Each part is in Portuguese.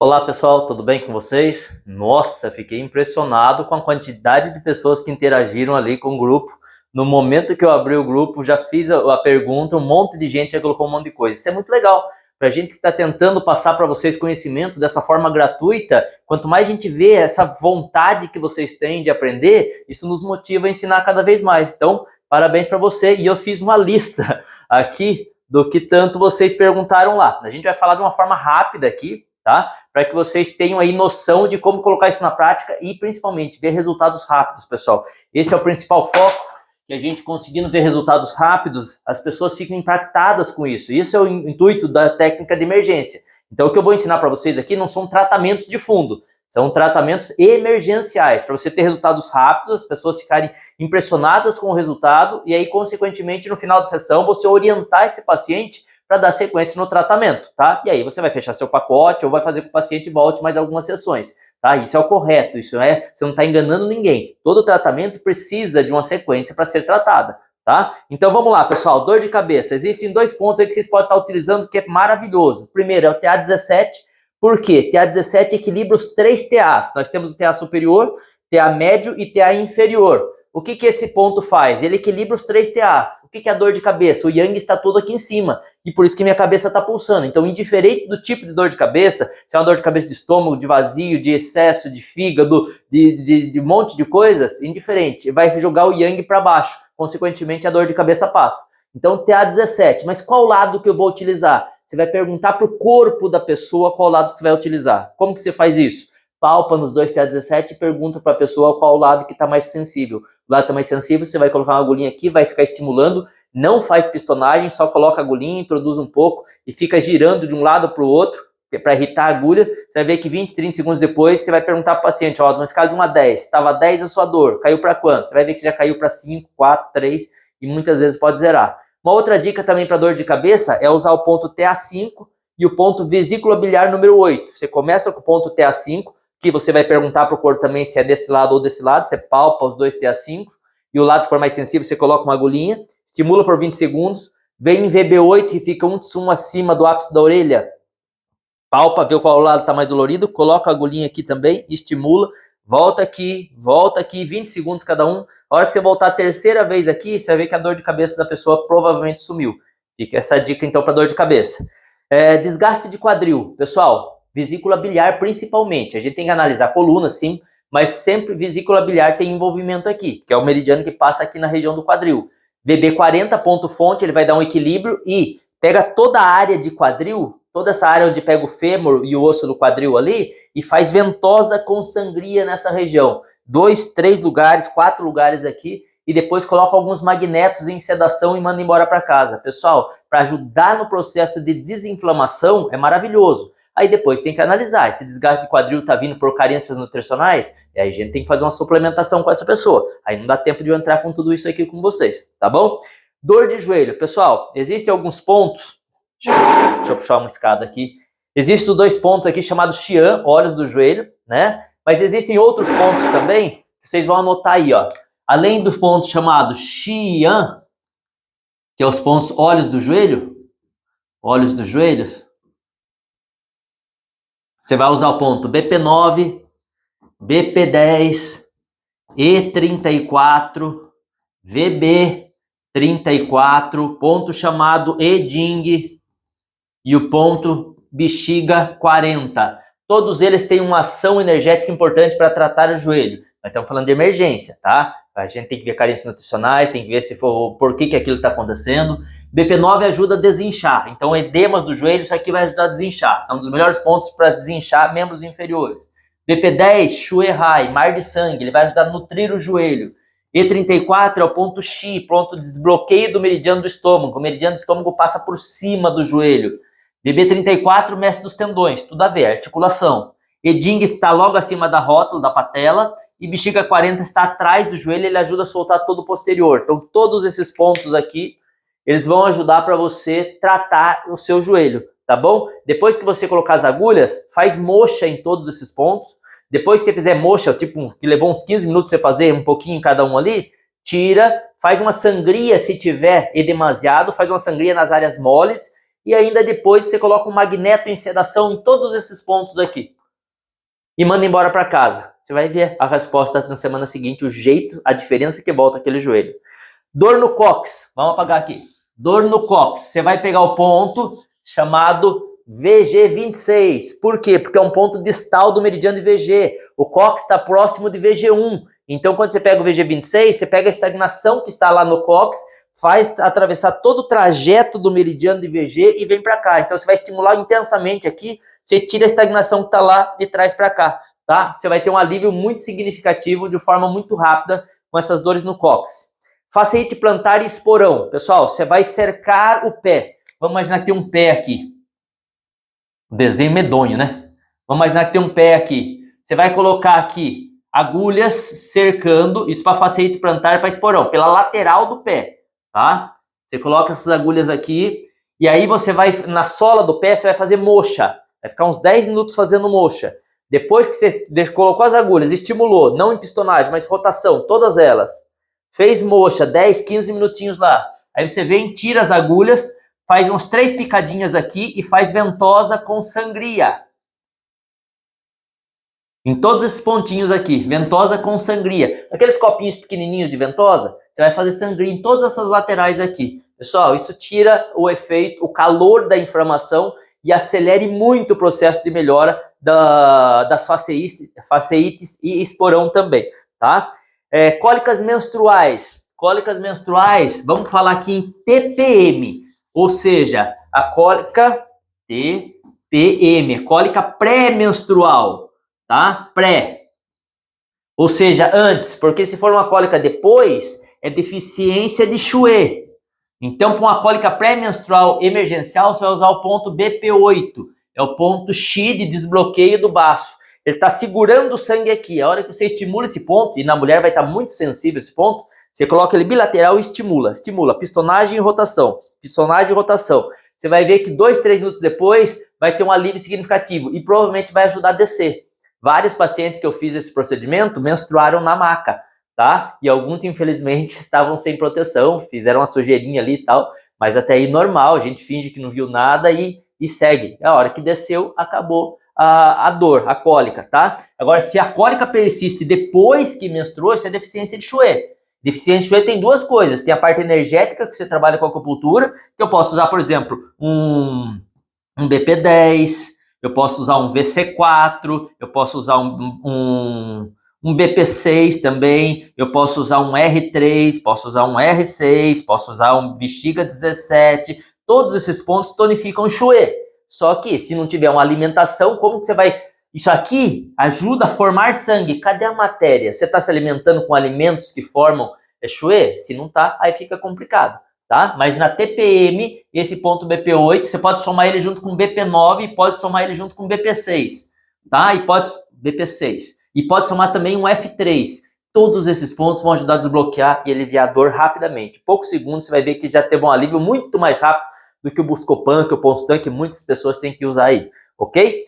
Olá pessoal, tudo bem com vocês? Nossa, fiquei impressionado com a quantidade de pessoas que interagiram ali com o grupo. No momento que eu abri o grupo, já fiz a pergunta, um monte de gente já colocou um monte de coisa. Isso é muito legal. Para a gente que está tentando passar para vocês conhecimento dessa forma gratuita, quanto mais a gente vê essa vontade que vocês têm de aprender, isso nos motiva a ensinar cada vez mais. Então, parabéns para você. E eu fiz uma lista aqui do que tanto vocês perguntaram lá. A gente vai falar de uma forma rápida aqui, tá? Para que vocês tenham aí noção de como colocar isso na prática e principalmente ver resultados rápidos, pessoal. Esse é o principal foco, que a gente conseguindo ver resultados rápidos, as pessoas ficam impactadas com isso. Isso é o intuito da técnica de emergência. Então o que eu vou ensinar para vocês aqui não são tratamentos de fundo, são tratamentos emergenciais, para você ter resultados rápidos, as pessoas ficarem impressionadas com o resultado e aí, consequentemente, no final da sessão, você orientar esse paciente para dar sequência no tratamento, tá? E aí você vai fechar seu pacote ou vai fazer com que o paciente volte mais algumas sessões, tá? Isso é o correto, você não está enganando ninguém. Todo tratamento precisa de uma sequência para ser tratada, tá? Então vamos lá, pessoal, dor de cabeça. Existem dois pontos aí que vocês podem estar utilizando que é maravilhoso. Primeiro é o TA17, por quê? TA17 equilibra os 3 TAs. Nós temos o TA superior, TA médio e TA inferior. O que esse ponto faz? Ele equilibra os 3 TAs. O que é a dor de cabeça? O Yang está todo aqui em cima. E por isso que minha cabeça está pulsando. Então, indiferente do tipo de dor de cabeça, se é uma dor de cabeça de estômago, de vazio, de excesso, de fígado, de um monte de coisas, indiferente. Vai jogar o Yang para baixo. Consequentemente, a dor de cabeça passa. Então, TA17. Mas qual lado que eu vou utilizar? Você vai perguntar para o corpo da pessoa qual lado que você vai utilizar. Como que você faz isso? Palpa nos dois TA17 e pergunta para a pessoa qual lado que está mais sensível. O lado está mais sensível, você vai colocar uma agulhinha aqui, vai ficar estimulando, não faz pistonagem, só coloca a agulhinha, introduz um pouco e fica girando de um lado para o outro, para irritar a agulha. Você vai ver que 20, 30 segundos depois, você vai perguntar para o paciente, ó, numa escala de 1 a 10, estava 10 a sua dor, caiu para quanto? Você vai ver que já caiu para 5, 4, 3 e muitas vezes pode zerar. Uma outra dica também para dor de cabeça é usar o ponto TA5 e o ponto vesícula biliar número 8. Você começa com o ponto TA5, que você vai perguntar para o corpo também se é desse lado ou desse lado, você palpa os dois TA5, e o lado que for mais sensível, você coloca uma agulhinha, estimula por 20 segundos, vem em VB8, que fica um tsum acima do ápice da orelha, palpa, vê qual lado está mais dolorido, coloca a agulhinha aqui também, estimula, volta aqui, 20 segundos cada um. A hora que você voltar a terceira vez aqui, você vai ver que a dor de cabeça da pessoa provavelmente sumiu. Fica essa dica então para dor de cabeça. Desgaste de quadril, pessoal, vesícula biliar principalmente. A gente tem que analisar a coluna, sim, mas sempre vesícula biliar tem envolvimento aqui, que é o meridiano que passa aqui na região do quadril. VB40, ponto fonte, ele vai dar um equilíbrio e pega toda a área de quadril, toda essa área onde pega o fêmur e o osso do quadril ali, e faz ventosa com sangria nessa região. 2, 3 lugares, 4 lugares aqui, e depois coloca alguns magnetos em sedação e manda embora para casa. Pessoal, para ajudar no processo de desinflamação, é maravilhoso. Aí depois tem que analisar, esse desgaste de quadril está vindo por carências nutricionais, e aí a gente tem que fazer uma suplementação com essa pessoa. Aí não dá tempo de eu entrar com tudo isso aqui com vocês, tá bom? Dor de joelho, pessoal, existem alguns pontos, deixa eu puxar uma escada aqui, existem os 2 pontos aqui chamados Xian, olhos do joelho, né? Mas existem outros pontos também, que vocês vão anotar aí, ó. Além do ponto chamado Xian, que é os pontos olhos do joelho, você vai usar o ponto BP9, BP10, E34, VB34, ponto chamado Eding e o ponto bexiga 40. Todos eles têm uma ação energética importante para tratar o joelho. Nós estamos falando de emergência, tá? A gente tem que ver carências nutricionais, tem que ver se for por que aquilo está acontecendo. BP9 ajuda a desinchar. Então, edemas do joelho, isso aqui vai ajudar a desinchar. É um dos melhores pontos para desinchar membros inferiores. BP10, Shuehai, mar de sangue, ele vai ajudar a nutrir o joelho. E34 é o ponto Xi, ponto de desbloqueio do meridiano do estômago. O meridiano do estômago passa por cima do joelho. VB34, mestre dos tendões, tudo a ver, articulação. Eding está logo acima da rótula, da patela, e bexiga 40 está atrás do joelho, ele ajuda a soltar todo o posterior. Então, todos esses pontos aqui, eles vão ajudar para você tratar o seu joelho, tá bom? Depois que você colocar as agulhas, faz moxa em todos esses pontos. Depois que você fizer moxa, tipo, que levou uns 15 minutos você fazer um pouquinho em cada um ali, tira, faz uma sangria se tiver edemasiado, faz uma sangria nas áreas moles, e ainda depois você coloca um magneto em sedação em todos esses pontos aqui e manda embora para casa. Você vai ver a resposta na semana seguinte, o jeito, a diferença que volta aquele joelho. Dor no cóccix, vamos apagar aqui. Dor no cóccix, você vai pegar o ponto chamado VG26. Por quê? Porque é um ponto distal do meridiano de VG. O cóccix está próximo de VG1. Então, quando você pega o VG26, você pega a estagnação que está lá no cóccix, faz atravessar todo o trajeto do meridiano de VG e vem para cá. Então, você vai estimular intensamente aqui, você tira a estagnação que está lá e traz para cá, tá? Você vai ter um alívio muito significativo de forma muito rápida com essas dores no cóccix. Fasciite plantar e esporão. Pessoal, você vai cercar o pé. Vamos imaginar que tem um pé aqui. O desenho medonho, né? Vamos imaginar que tem um pé aqui. Você vai colocar aqui agulhas cercando, isso para fasciite plantar para esporão, pela lateral do pé, tá? Você coloca essas agulhas aqui e aí você vai, na sola do pé, você vai fazer moxa. Vai ficar uns 10 minutos fazendo moxa. Depois que você colocou as agulhas, estimulou, não em pistonagem, mas rotação, todas elas. Fez moxa, 10, 15 minutinhos lá. Aí você vem, tira as agulhas, faz uns 3 picadinhas aqui e faz ventosa com sangria. Em todos esses pontinhos aqui, ventosa com sangria. Aqueles copinhos pequenininhos de ventosa, você vai fazer sangria em todas essas laterais aqui. Pessoal, isso tira o efeito, o calor da inflamação e acelere muito o processo de melhora das fasciites e esporão também, tá? Cólicas menstruais. Cólicas menstruais, vamos falar aqui em TPM, ou seja, a cólica TPM, cólica pré-menstrual, tá? Pré. Ou seja, antes, porque se for uma cólica depois, é deficiência de Chouet. Então, para uma cólica pré-menstrual emergencial, você vai usar o ponto BP8, é o ponto X de desbloqueio do baço. Ele está segurando o sangue aqui. A hora que você estimula esse ponto, e na mulher vai estar muito sensível esse ponto, você coloca ele bilateral e estimula. Estimula, pistonagem e rotação. Pistonagem e rotação. Você vai ver que 2, 3 minutos depois vai ter um alívio significativo e provavelmente vai ajudar a descer. Vários pacientes que eu fiz esse procedimento menstruaram na maca, tá? E alguns, infelizmente, estavam sem proteção, fizeram uma sujeirinha ali e tal, mas até aí normal, a gente finge que não viu nada e segue. A hora que desceu, acabou a dor, a cólica, tá? Agora, se a cólica persiste depois que menstruou, isso é deficiência de Chouet. Deficiência de Chouet tem duas coisas. Tem a parte energética, que você trabalha com a acupuntura, que eu posso usar, por exemplo, um BP10, eu posso usar um VC4, eu posso usar um BP6 também, eu posso usar um R3, posso usar um R6, posso usar um bexiga 17. Todos esses pontos tonificam o Chouet. Só que se não tiver uma alimentação, como que você vai... Isso aqui ajuda a formar sangue. Cadê a matéria? Você está se alimentando com alimentos que formam Chouet? Se não está, aí fica complicado, tá? Mas na TPM, esse ponto BP8, você pode somar ele junto com BP9 e pode somar ele junto com BP6, tá? BP6. E pode somar também um F3. Todos esses pontos vão ajudar a desbloquear e aliviar a dor rapidamente. Poucos segundos você vai ver que já teve um alívio muito mais rápido do que o Buscopan, que o Ponstan, que muitas pessoas têm que usar aí, ok?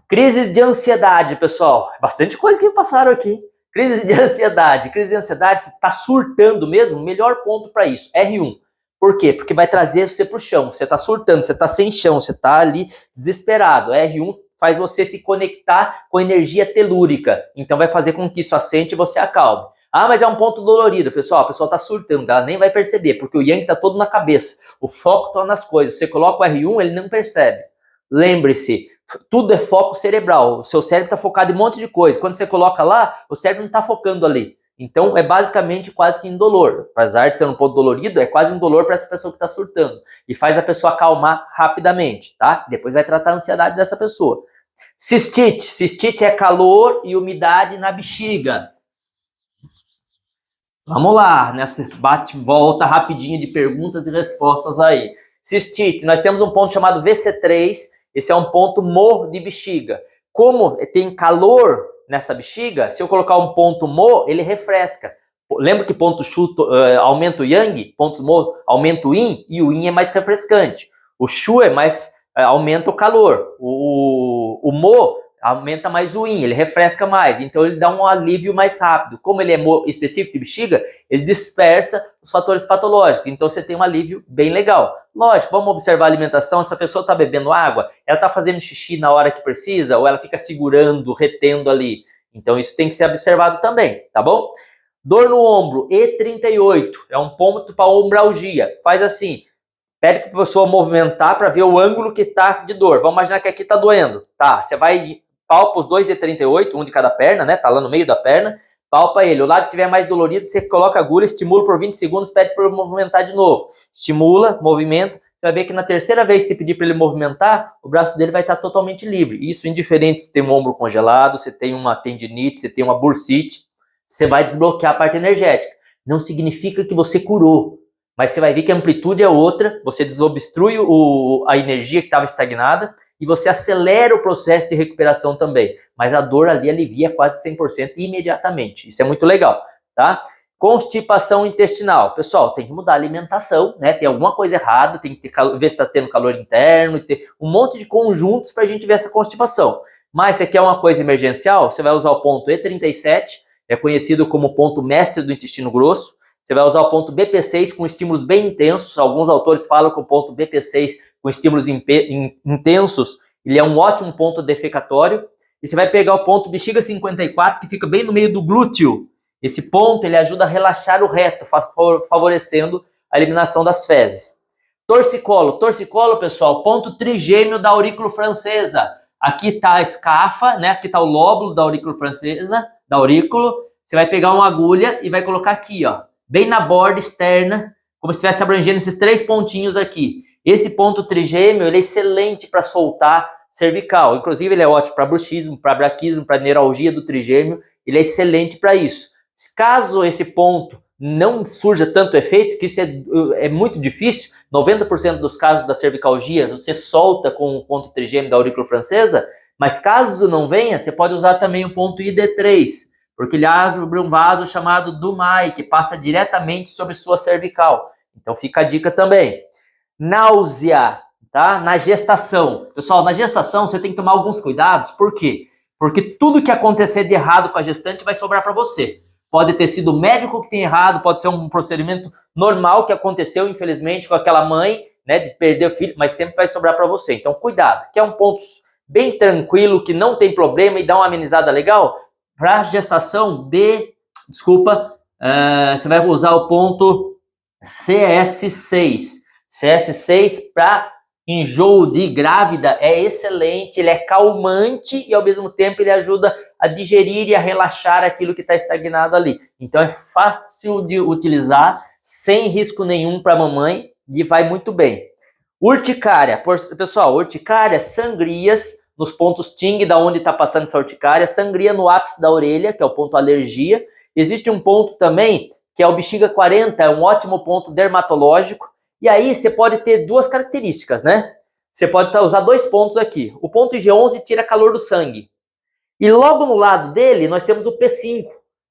Crises de ansiedade, pessoal. Bastante coisa que passaram aqui. Crise de ansiedade. Crise de ansiedade, você está surtando mesmo? Melhor ponto para isso, R1. Por quê? Porque vai trazer você para o chão. Você está surtando, você está sem chão, você está ali desesperado. R1 faz você se conectar com energia telúrica. Então vai fazer com que isso assente e você acalme. Ah, mas é um ponto dolorido, pessoal. A pessoa está surtando, ela nem vai perceber, porque o Yang está todo na cabeça. O foco está nas coisas. Você coloca o R1, ele não percebe. Lembre-se, tudo é foco cerebral. O seu cérebro está focado em um monte de coisa. Quando você coloca lá, o cérebro não está focando ali. Então é basicamente quase que indolor. Apesar de ser um ponto dolorido, é quase indolor para essa pessoa que está surtando. E faz a pessoa acalmar rapidamente, tá? Depois vai tratar a ansiedade dessa pessoa. Cistite. Cistite é calor e umidade na bexiga. Vamos lá, nessa bate-volta rapidinho de perguntas e respostas aí. Cistite, nós temos um ponto chamado VC3, esse é um ponto Mo de bexiga. Como tem calor nessa bexiga, se eu colocar um ponto Mo, ele refresca. Lembra que ponto Shu aumenta o Yang, pontos Mo aumenta o Yin, e o Yin é mais refrescante. O Shu é mais aumenta o calor. O Mo aumenta mais o IN, ele refresca mais, então ele dá um alívio mais rápido. Como ele é específico de bexiga, ele dispersa os fatores patológicos, então você tem um alívio bem legal. Lógico, vamos observar a alimentação, se a pessoa está bebendo água, ela está fazendo xixi na hora que precisa, ou ela fica segurando, retendo ali. Então isso tem que ser observado também, tá bom? Dor no ombro, E38, é um ponto para ombralgia. Faz assim, pede para a pessoa movimentar para ver o ângulo que está de dor. Vamos imaginar que aqui está doendo. Tá, você vai, palpa os dois E38, um de cada perna, né? Tá lá no meio da perna, palpa ele. O lado que estiver mais dolorido, você coloca a agulha, estimula por 20 segundos, pede para ele movimentar de novo. Estimula, movimenta. Você vai ver que na terceira vez que você pedir para ele movimentar, o braço dele vai estar totalmente livre. Isso indiferente se tem um ombro congelado, se tem uma tendinite, se tem uma bursite, você vai desbloquear a parte energética. Não significa que você curou, mas você vai ver que a amplitude é outra, você desobstrui a energia que estava estagnada e você acelera o processo de recuperação também. Mas a dor ali alivia quase que 100% imediatamente. Isso é muito legal, tá? Constipação intestinal. Pessoal, tem que mudar a alimentação, né? Tem alguma coisa errada, tem que ver se está tendo calor interno, ter um monte de conjuntos para a gente ver essa constipação. Mas se quer uma coisa emergencial, você vai usar o ponto E37, é conhecido como ponto mestre do intestino grosso. Você vai usar o ponto BP6 com estímulos bem intensos. Alguns autores falam que o ponto BP6 com estímulos intensos, ele é um ótimo ponto defecatório. E você vai pegar o ponto bexiga 54, que fica bem no meio do glúteo. Esse ponto, ele ajuda a relaxar o reto, favorecendo a eliminação das fezes. Torcicolo. Torcicolo, pessoal, ponto trigêmeo da aurícula francesa. Aqui está a escafa, né? Aqui está o lóbulo da aurícula francesa, da aurícula. Você vai pegar uma agulha e vai colocar aqui, ó, bem na borda externa, como se estivesse abrangendo esses 3 pontinhos aqui. Esse ponto trigêmeo, ele é excelente para soltar cervical. Inclusive, ele é ótimo para bruxismo, para braquismo, para neuralgia do trigêmeo. Ele é excelente para isso. Caso esse ponto não surja tanto efeito, que isso é muito difícil, 90% dos casos da cervicalgia você solta com o ponto trigêmeo da aurícula francesa, mas caso não venha, você pode usar também o ponto ID3, porque ele abre um vaso chamado Dumai, que passa diretamente sobre sua cervical. Então fica a dica também. Náusea, tá? Na gestação. Pessoal, na gestação você tem que tomar alguns cuidados. Por quê? Porque tudo que acontecer de errado com a gestante vai sobrar para você. Pode ter sido o médico que tem errado, pode ser um procedimento normal que aconteceu, infelizmente, com aquela mãe, né, de perder o filho, mas sempre vai sobrar para você. Então, cuidado, que é um ponto bem tranquilo, que não tem problema e dá uma amenizada legal. Para gestação, você vai usar o ponto CS6. CS6 para enjoo de grávida é excelente, ele é calmante e ao mesmo tempo ele ajuda a digerir e a relaxar aquilo que está estagnado ali. Então é fácil de utilizar, sem risco nenhum para a mamãe e vai muito bem. Urticária, pessoal, urticária, sangrias nos pontos Ting, da onde está passando essa urticária, sangria no ápice da orelha, que é o ponto alergia. Existe um ponto também, que é o bexiga 40, é um ótimo ponto dermatológico. E aí você pode ter duas características, né? Você pode usar 2 pontos aqui. O ponto IG11 tira calor do sangue. E logo no lado dele, nós temos o P5.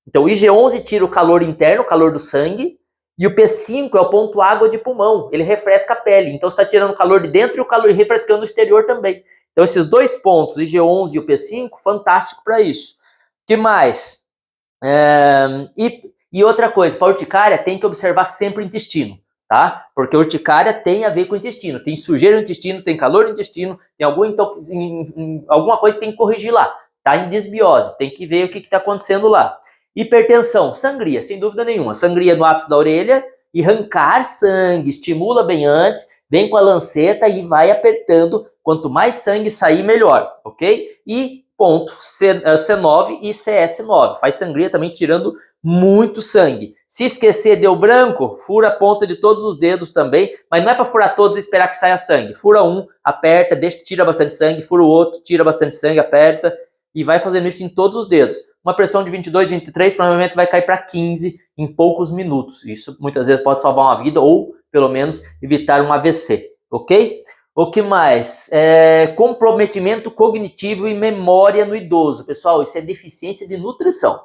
Então, o IG11 tira o calor interno, o calor do sangue, e o P5 é o ponto água de pulmão. Ele refresca a pele. Então, você está tirando o calor de dentro e o calor refrescando o exterior também. Então, esses 2 pontos, o IG11 e o P5, fantástico para isso. O que mais? E outra coisa, para a urticária, tem que observar sempre o intestino, tá? Porque a urticária tem a ver com o intestino. Tem sujeira no intestino, tem calor no intestino, tem alguma coisa que tem que corrigir lá. Tá em desbiose, tem que ver o que está acontecendo lá. Hipertensão, sangria, sem dúvida nenhuma. Sangria no ápice da orelha e arrancar sangue, estimula bem antes, vem com a lanceta e vai apertando. Quanto mais sangue sair, melhor, ok? E ponto C9 e CS9. Faz sangria também tirando muito sangue. Se esquecer, deu branco, fura a ponta de todos os dedos também, mas não é para furar todos e esperar que saia sangue. Fura um, aperta, tira bastante sangue, fura o outro, tira bastante sangue, aperta. E vai fazendo isso em todos os dedos. Uma pressão de 22, 23 provavelmente vai cair para 15 em poucos minutos. Isso muitas vezes pode salvar uma vida ou, pelo menos, evitar um AVC, ok? O que mais? Comprometimento cognitivo e memória no idoso. Pessoal, isso é deficiência de nutrição,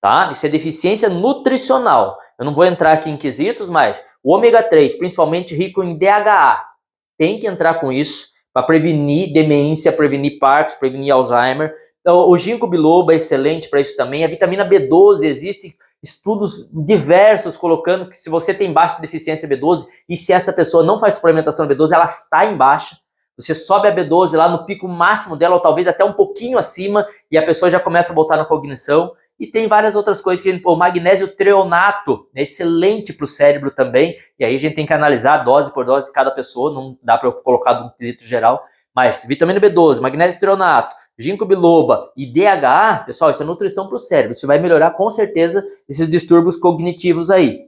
tá? Isso é deficiência nutricional. Eu não vou entrar aqui em quesitos, mas o ômega 3, principalmente rico em DHA, tem que entrar com isso. para prevenir demência, prevenir Parkinson, prevenir Alzheimer. Então, o ginkgo biloba é excelente para isso também. A vitamina B12, existem estudos diversos colocando que se você tem baixa deficiência B12 e se essa pessoa não faz suplementação de B12, ela está em baixa. Você sobe a B12 lá no pico máximo dela, ou talvez até um pouquinho acima, e a pessoa já começa a voltar na cognição. E tem várias outras coisas que o magnésio treonato é excelente para o cérebro também. E aí a gente tem que analisar dose por dose de cada pessoa, não dá para eu colocar no quesito geral. Mas vitamina B12, magnésio treonato, ginkgo biloba e DHA, pessoal, isso é nutrição para o cérebro. Isso vai melhorar com certeza esses distúrbios cognitivos aí.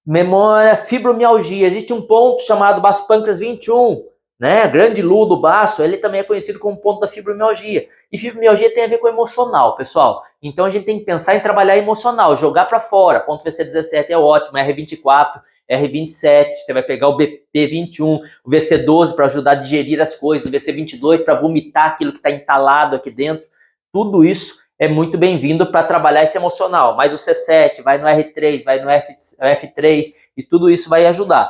Memória, fibromialgia. Existe um ponto chamado baço pâncreas 21, né? Grande Lu do baço, ele também é conhecido como ponto da fibromialgia. E fibromialgia tem a ver com emocional, pessoal. Então a gente tem que pensar em trabalhar emocional, jogar para fora. Ponto VC17 é ótimo, R24, R27, você vai pegar o BP21, o VC12 para ajudar a digerir as coisas, o VC22 para vomitar aquilo que está entalado aqui dentro. Tudo isso é muito bem-vindo para trabalhar esse emocional. Mas o C7 vai no R3, vai no F3 e tudo isso vai ajudar.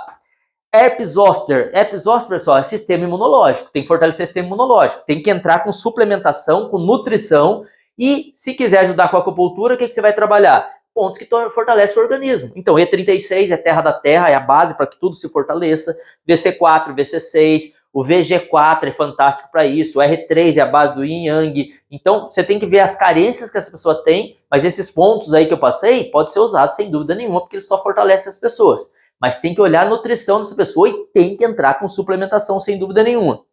Herpes zoster. Herpes zoster, pessoal, é sistema imunológico. Tem que fortalecer o sistema imunológico. Tem que entrar com suplementação, com nutrição. E se quiser ajudar com a acupuntura, o que você vai trabalhar? Pontos que fortalecem o organismo. Então, E36 é terra da terra, é a base para que tudo se fortaleça. VC4, VC6, o VG4 é fantástico para isso. O R3 é a base do Yin Yang. Então, você tem que ver as carências que essa pessoa tem, mas esses pontos aí que eu passei pode ser usados sem dúvida nenhuma, porque eles só fortalecem as pessoas. Mas tem que olhar a nutrição dessa pessoa e tem que entrar com suplementação, sem dúvida nenhuma.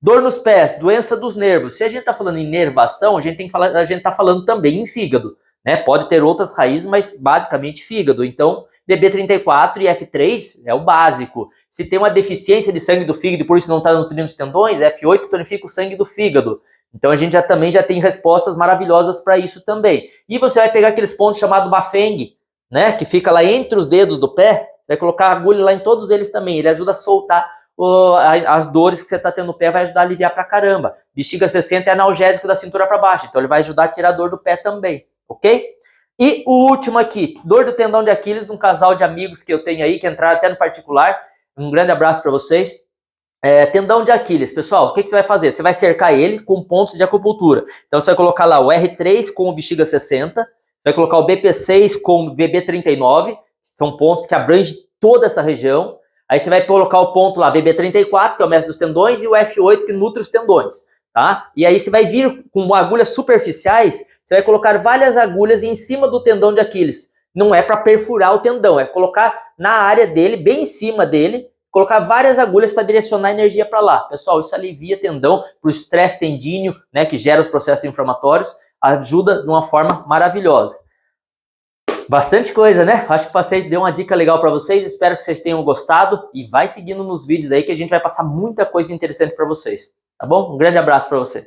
Dor nos pés, doença dos nervos. Se a gente está falando em nervação, a gente está falando também em fígado, né? Pode ter outras raízes, mas basicamente fígado. Então, DB34 e F3 é o básico. Se tem uma deficiência de sangue do fígado e por isso não está nutrindo os tendões, F8 tonifica o sangue do fígado. Então a gente também já tem respostas maravilhosas para isso também. E você vai pegar aqueles pontos chamados Bafeng, né? Que fica lá entre os dedos do pé. Você vai colocar a agulha lá em todos eles também. Ele ajuda a soltar as dores que você está tendo no pé, vai ajudar a aliviar pra caramba. Bexiga 60 é analgésico da cintura para baixo, então ele vai ajudar a tirar a dor do pé também, ok? E o último aqui, dor do tendão de Aquiles, de um casal de amigos que eu tenho aí, que entraram até no particular. Um grande abraço para vocês. Tendão de Aquiles, pessoal, o que você vai fazer? Você vai cercar ele com pontos de acupuntura. Então você vai colocar lá o R3 com o bexiga 60, você vai colocar o BP6 com o VB39, são pontos que abrangem toda essa região. Aí você vai colocar o ponto lá, VB34, que é o mestre dos tendões, e o F8, que nutre os tendões, tá? E aí você vai vir com agulhas superficiais, você vai colocar várias agulhas em cima do tendão de Aquiles. Não é para perfurar o tendão, é colocar na área dele, bem em cima dele, colocar várias agulhas para direcionar a energia para lá. Pessoal, isso alivia tendão para o estresse tendíneo, né, que gera os processos inflamatórios, ajuda de uma forma maravilhosa. Bastante coisa, né? Acho que dei uma dica legal para vocês, espero que vocês tenham gostado e vai seguindo nos vídeos aí que a gente vai passar muita coisa interessante para vocês, tá bom? Um grande abraço para você.